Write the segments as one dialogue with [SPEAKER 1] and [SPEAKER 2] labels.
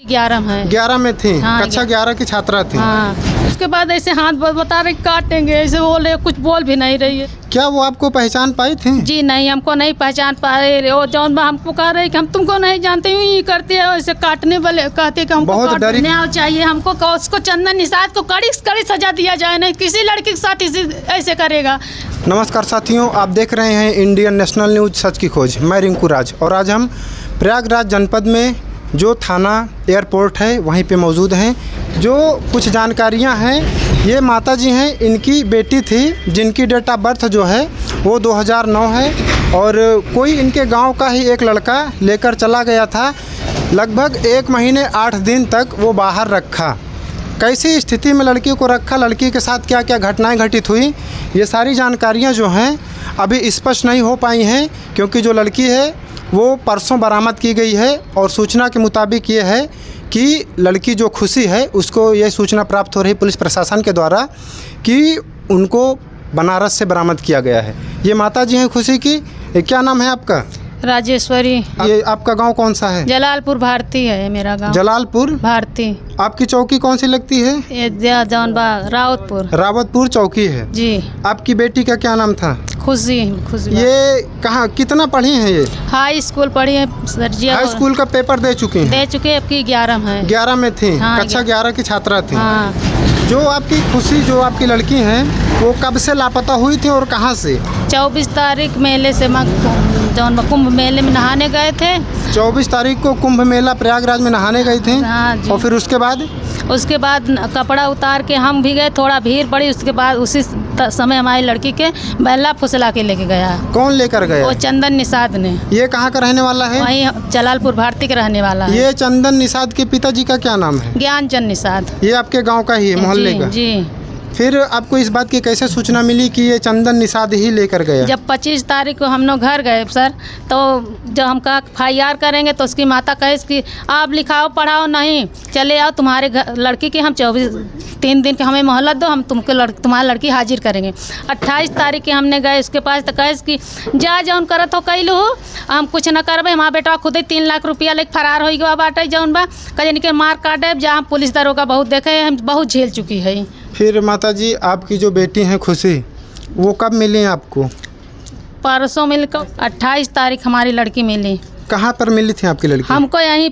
[SPEAKER 1] 11 में है।
[SPEAKER 2] 11 में थी।
[SPEAKER 1] हाँ,
[SPEAKER 2] कक्षा 11 की छात्रा थी।
[SPEAKER 1] हाँ। उसके बाद ऐसे हाथ बता रहे काटेंगे, ऐसे बोले, कुछ बोल भी नहीं रही है।
[SPEAKER 2] क्या वो आपको पहचान पाई थी?
[SPEAKER 1] जी नहीं, हमको नहीं पहचान पा रहे। और जौन बा हमको कह रहे कि हम तुमको नहीं जानते, यूँ ही करते हैं, ऐसे काटने वाले कहते कि हमको
[SPEAKER 2] बहुत डरी।
[SPEAKER 1] न्याय चाहिए हमको, उसको चंदन निषाद को कड़ी कड़ी सजा दिया जाए, नहीं किसी लड़की के साथ ऐसे करेगा।
[SPEAKER 2] नमस्कार साथियों, आप देख रहे हैं इंडियन नेशनल न्यूज सच की खोज। मैं रिंकू राज और आज हम प्रयागराज जनपद में जो थाना एयरपोर्ट है वहीं पे मौजूद हैं। जो कुछ जानकारियां हैं, ये माता जी हैं, इनकी बेटी थी जिनकी डेट ऑफ बर्थ जो है वो 2009 है और कोई इनके गांव का ही एक लड़का लेकर चला गया था। लगभग 1 महीने 8 दिन तक वो बाहर रखा। कैसी स्थिति में लड़की को रखा, लड़की के साथ क्या क्या घटनाएं घटित हुई, ये सारी जानकारियां जो हैं अभी स्पष्ट नहीं हो पाई हैं, क्योंकि जो लड़की है वो परसों बरामद की गई है और सूचना के मुताबिक ये है कि लड़की जो खुशी है उसको ये सूचना प्राप्त हो रही पुलिस प्रशासन के द्वारा कि उनको बनारस से बरामद किया गया है। ये माता जी हैं खुशी की। क्या नाम है आपका?
[SPEAKER 1] राजेश्वरी।
[SPEAKER 2] ये आपका गांव कौन सा है?
[SPEAKER 1] जलालपुर भारती है मेरा गांव।
[SPEAKER 2] जलालपुर भारती। आपकी चौकी कौन सी लगती है?
[SPEAKER 1] ये जौन बा रावतपुर।
[SPEAKER 2] रावतपुर चौकी है जी। आपकी बेटी का क्या नाम था?
[SPEAKER 1] खुशी।
[SPEAKER 2] ये कहाँ कितना पढ़ी हैं ये?
[SPEAKER 1] हाई स्कूल पढ़ी है सर जी।
[SPEAKER 2] हाई स्कूल का पेपर दे चुकी हैं?
[SPEAKER 1] दे चुके। आपकी 11 में है।
[SPEAKER 2] 11 में थी।
[SPEAKER 1] हाँ,
[SPEAKER 2] कक्षा 11 की छात्रा थी।
[SPEAKER 1] हाँ।
[SPEAKER 2] जो आपकी खुशी, जो आपकी लड़की हैं, वो कब से लापता हुई थी और कहाँ से?
[SPEAKER 1] 24 तारीख मेले से जौन कुंभ मेले में नहाने गए थे। 24
[SPEAKER 2] तारीख को कुंभ मेला प्रयागराज में नहाने गई थी।
[SPEAKER 1] हाँ जी।
[SPEAKER 2] और फिर उसके बाद
[SPEAKER 1] कपड़ा उतार के हम भी गए, थोड़ा भीड़ पड़ी। उसके बाद उसी समय हमारी लड़की के बल्ला फुसला के लेके गया।
[SPEAKER 2] कौन लेकर गया?
[SPEAKER 1] वो चंदन निषाद ने।
[SPEAKER 2] ये कहाँ का रहने वाला है?
[SPEAKER 1] वहीं जलालपुर भारती के रहने वाला है।
[SPEAKER 2] ये चंदन निषाद के पिताजी का क्या नाम है?
[SPEAKER 1] ज्ञानचंद निषाद।
[SPEAKER 2] ये आपके गाँव का ही है, मोहल्ले का?
[SPEAKER 1] जी।
[SPEAKER 2] फिर आपको इस बात की कैसे सूचना मिली कि ये चंदन निषाद ही लेकर गया?
[SPEAKER 1] जब 25 तारीख को हम लोग घर गए सर, तो जब हम कहा FIR करेंगे तो उसकी माता कहे कि आप लिखाओ पढ़ाओ नहीं, चले आओ तुम्हारे लड़की की हम 3 दिन के हमें मोहलत दो, हम तुम्हारी लड़की हाजिर करेंगे। 28 तारीख के हमने गए उसके पास, तो कहे कि जा जौन करत हो कैलू हो, हम कुछ न करबे। हमारा बेटा खुद ही 3 लाख रुपया लेके फरार हो गया बाटे जौन बा, कहीं के मार काटे। जहाँ पुलिस दरोगा बहुत देखे, हम बहुत झेल चुकी है।
[SPEAKER 2] फिर माताजी, आपकी जो बेटी हैं खुशी, वो कब मिली आपको?
[SPEAKER 1] परसों मिलकर 28 तारीख हमारी लड़की मिली।
[SPEAKER 2] कहाँ पर मिली थी आपकी लड़की?
[SPEAKER 1] हमको यहीं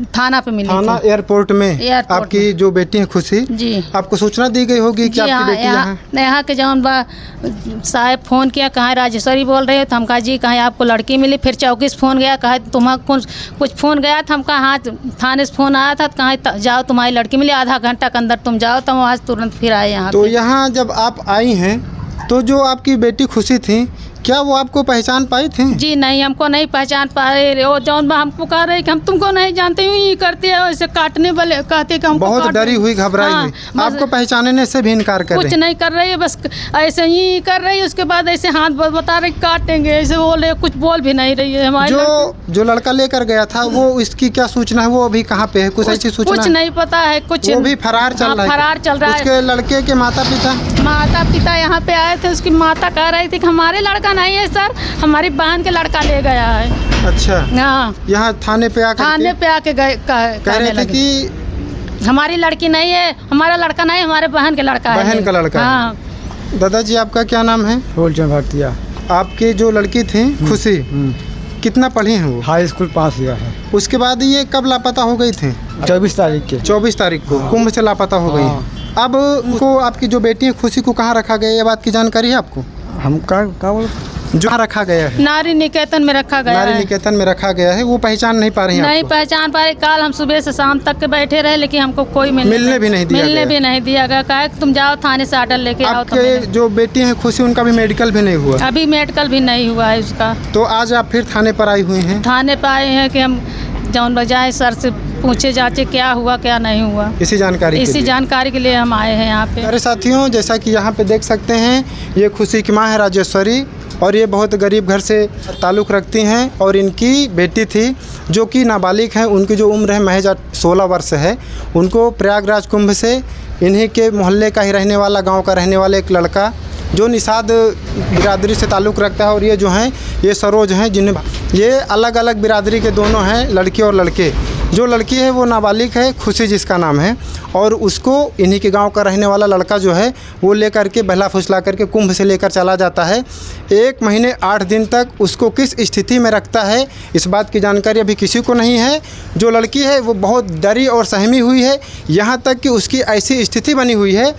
[SPEAKER 1] थाना पे मिली।
[SPEAKER 2] थाना एयरपोर्ट में। आपकी जो बेटी है खुशी जी, आपको सूचना दी गई होगी कि आपकी बेटी
[SPEAKER 1] यहाँ के जौन बा साहब फ़ोन किया, कहाँ राजेश्वरी बोल रहे हो, तो हम कहा जी कहाँ आपको लड़की मिली। फिर चौकी से फ़ोन गया, कहा तुम्हारा कुछ फ़ोन गया था, हम कहा हाँ थाने से फ़ोन आया था, कहाँ जाओ तुम्हारी लड़की मिली, आधा घंटा के अंदर तुम जाओ। तो हम आज तुरंत फिर आए यहाँ।
[SPEAKER 2] तो यहाँ जब आप आई हैं तो जो आपकी बेटी खुशी थी, क्या वो आपको पहचान पाई थी?
[SPEAKER 1] जी नहीं, हमको नहीं पहचान पा रहे। और जौन हमको कह रहे कि हम तुमको नहीं जानते, यूँ ही करते हैं, ऐसे काटने वाले कहते कि हमको
[SPEAKER 2] बहुत डरी हुई, घबराई हुई। आपको पहचानने से भी इनकार कर रही?
[SPEAKER 1] कुछ नहीं कर रही है, बस ऐसे ही कर रही है। उसके बाद ऐसे हाथ बता रहे काटेंगे, ऐसे बोले, कुछ बोल भी नहीं रही है। हमारे
[SPEAKER 2] जो लड़का लेकर गया था, वो इसकी क्या सूचना है? वो अभी कहाँ पे है? कुछ ऐसी सूचना?
[SPEAKER 1] कुछ नहीं पता है। कुछ
[SPEAKER 2] वो भी फरार चल रहा है।
[SPEAKER 1] फरार चल रहा है।
[SPEAKER 2] उसके लड़के के माता पिता
[SPEAKER 1] यहाँ पे आए थे। उसकी माता कह रही थी कि हमारे लड़का नहीं है सर, हमारी बहन के लड़का ले गया है। अच्छा। हाँ, यहाँ थाने पे आके गए, कह रहे थे कि हमारी लड़की नहीं है, हमारा लड़का नहीं, हमारे बहन के लड़का है। बहन का लड़का। हाँ।
[SPEAKER 2] दादाजी, आपका क्या नाम है?
[SPEAKER 3] फूलचंद भाटिया।
[SPEAKER 2] आपकी जो लड़की थी खुशी, कितना पढ़ी हैं वो?
[SPEAKER 3] हाई स्कूल पास हुआ है।
[SPEAKER 2] उसके बाद ये कब लापता हो गई थी?
[SPEAKER 3] 24 तारीख के।
[SPEAKER 2] 24 तारीख को कुंभ से लापता हो गई। अब उनको, आपकी जो बेटी है खुशी को कहाँ रखा गया, ये बात की जानकारी है आपको?
[SPEAKER 3] हम क्या
[SPEAKER 2] जो रखा गया है?
[SPEAKER 1] नारी निकेतन में रखा गया।
[SPEAKER 2] नारी निकेतन में रखा गया है। वो पहचान नहीं पा रही हैं?
[SPEAKER 1] नहीं पहचान पा रही। कल हम सुबह से शाम तक के बैठे रहे, लेकिन हमको कोई मिलने भी नहीं दिया गया। कहा तुम जाओ थाने से आर्डर लेके आओ।
[SPEAKER 2] आपके जो बेटी है खुशी, उनका भी मेडिकल भी नहीं हुआ?
[SPEAKER 1] अभी मेडिकल भी नहीं हुआ है उसका।
[SPEAKER 2] तो आज आप फिर थाने पर आई हुई हैं?
[SPEAKER 1] थाने पर आए हैं कि हम जौन बजाय सर से पूछे जाचे क्या हुआ क्या नहीं हुआ। इसी जानकारी के लिए हम आए हैं यहाँ पे।
[SPEAKER 2] अरे साथियों, जैसा कि यहाँ पे देख सकते हैं, ये खुशी की माँ है राजेश्वरी, और ये बहुत गरीब घर से ताल्लुक़ रखती हैं। और इनकी बेटी थी जो कि नाबालिग हैं, उनकी जो उम्र है महज 16 वर्ष है। उनको प्रयागराज कुंभ से इन्हीं के मोहल्ले का ही रहने वाला, गांव का रहने वाला एक लड़का जो निषाद बिरादरी से ताल्लुक़ रखता है, और ये जो हैं ये सरोज हैं, जिन्हें ये अलग अलग बिरादरी के दोनों हैं, लड़की और लड़के। जो लड़की है वो नाबालिग है, खुशी जिसका नाम है, और उसको इन्हीं के गांव का रहने वाला लड़का जो है वो लेकर के बहला फुसला करके कुंभ से लेकर चला जाता है। 1 महीने 8 दिन तक उसको किस स्थिति में रखता है इस बात की जानकारी अभी किसी को नहीं है। जो लड़की है वो बहुत डरी और सहमी हुई है, यहाँ तक कि उसकी ऐसी स्थिति बनी हुई है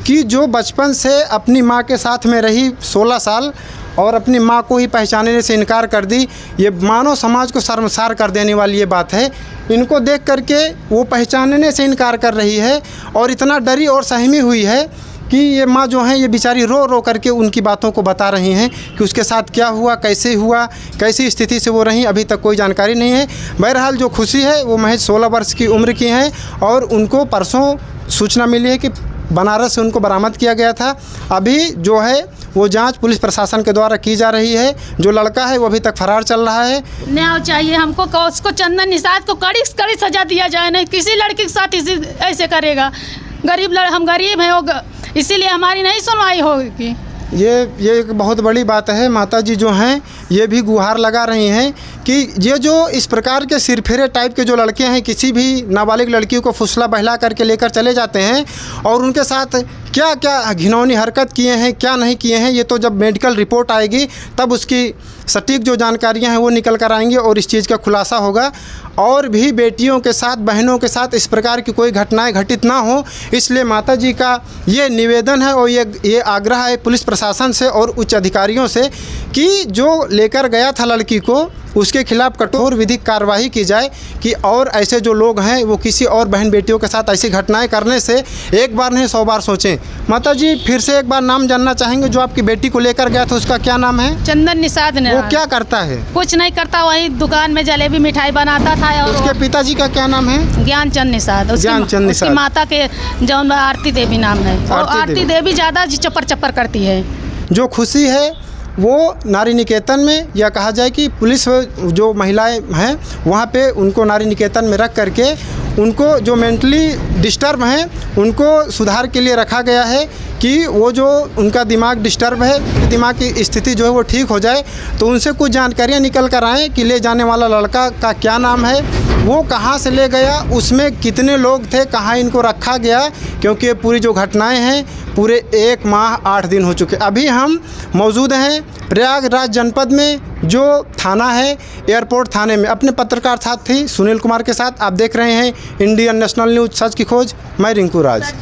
[SPEAKER 2] कि जो बचपन से अपनी माँ के साथ में रही 16 साल और अपनी माँ को ही पहचानने से इनकार कर दी, ये मानव समाज को शर्मसार कर देने वाली ये बात है। इनको देख करके वो पहचानने से इनकार कर रही है और इतना डरी और सहमी हुई है कि ये माँ जो है ये बेचारी रो रो करके उनकी बातों को बता रही हैं कि उसके साथ क्या हुआ, कैसी स्थिति से वो रहीं, अभी तक कोई जानकारी नहीं है। बहरहाल जो खुशी है वो महज 16 वर्ष की उम्र की हैं और उनको परसों सूचना मिली है कि बनारस से उनको बरामद किया गया था। अभी जो है वो जांच पुलिस प्रशासन के द्वारा की जा रही है। जो लड़का है वो अभी तक फरार चल रहा है।
[SPEAKER 1] न्याय चाहिए हमको, उसको चंदन निषाद को कड़ी से कड़ी सजा दिया जाए, नहीं किसी लड़की के साथ इसी ऐसे करेगा। हम गरीब हैं, वो इसीलिए हमारी नहीं सुनवाई होगी।
[SPEAKER 2] ये एक बहुत बड़ी बात है। माता जी जो हैं ये भी गुहार लगा रही हैं कि ये जो इस प्रकार के सिरफिरे टाइप के जो लड़के हैं, किसी भी नाबालिग लड़की को फुसला बहला करके लेकर चले जाते हैं और उनके साथ क्या क्या घिनौनी हरकत किए हैं, क्या नहीं किए हैं, ये तो जब मेडिकल रिपोर्ट आएगी तब उसकी सटीक जो जानकारियां हैं वो निकल कर आएंगी और इस चीज़ का खुलासा होगा। और भी बेटियों के साथ, बहनों के साथ इस प्रकार की कोई घटनाएं घटित ना हो, इसलिए माता जी का ये निवेदन है और ये आग्रह है पुलिस प्रशासन से और उच्च अधिकारियों से कि जो लेकर गया था लड़की को उसके खिलाफ कठोर विधिक कार्रवाई की जाए कि और ऐसे जो लोग हैं वो किसी और बहन बेटियों के साथ ऐसी घटनाएं करने से एक बार नहीं 100 बार सोचें। माता जी फिर से एक बार नाम जानना चाहेंगे, जो आपकी बेटी को लेकर गया था उसका क्या नाम है?
[SPEAKER 1] चंदन निषाद ने।
[SPEAKER 2] वो क्या करता है?
[SPEAKER 1] कुछ नहीं करता, वही दुकान में जलेबी मिठाई बनाता था। और
[SPEAKER 2] उसके पिताजी का क्या नाम है?
[SPEAKER 1] ज्ञानचंद निषाद।
[SPEAKER 2] ज्ञानचंद निषाद।
[SPEAKER 1] उसकी माता के जौन आरती देवी नाम है। आरती देवी ज़्यादा चप्पर चप्पर करती है।
[SPEAKER 2] जो खुशी है वो नारी निकेतन में, या कहा जाए कि पुलिस जो महिलाएं हैं वहाँ पे उनको नारी निकेतन में रख करके उनको जो मेंटली डिस्टर्ब हैं उनको सुधार के लिए रखा गया है कि वो जो उनका दिमाग डिस्टर्ब है, दिमाग की स्थिति जो है वो ठीक हो जाए। तो उनसे कुछ जानकारियाँ निकल कर आएँ कि ले जाने वाला लड़का का क्या नाम है, वो कहाँ से ले गया, उसमें कितने लोग थे, कहाँ इनको रखा गया, क्योंकि ये पूरी जो घटनाएं हैं पूरे 1 माह 8 दिन हो चुके। अभी हम मौजूद हैं प्रयागराज जनपद में जो थाना है एयरपोर्ट थाने में, अपने पत्रकार साथी सुनील कुमार के साथ। आप देख रहे हैं इंडियन नेशनल न्यूज़ सच की खोज। मैं रिंकू राज।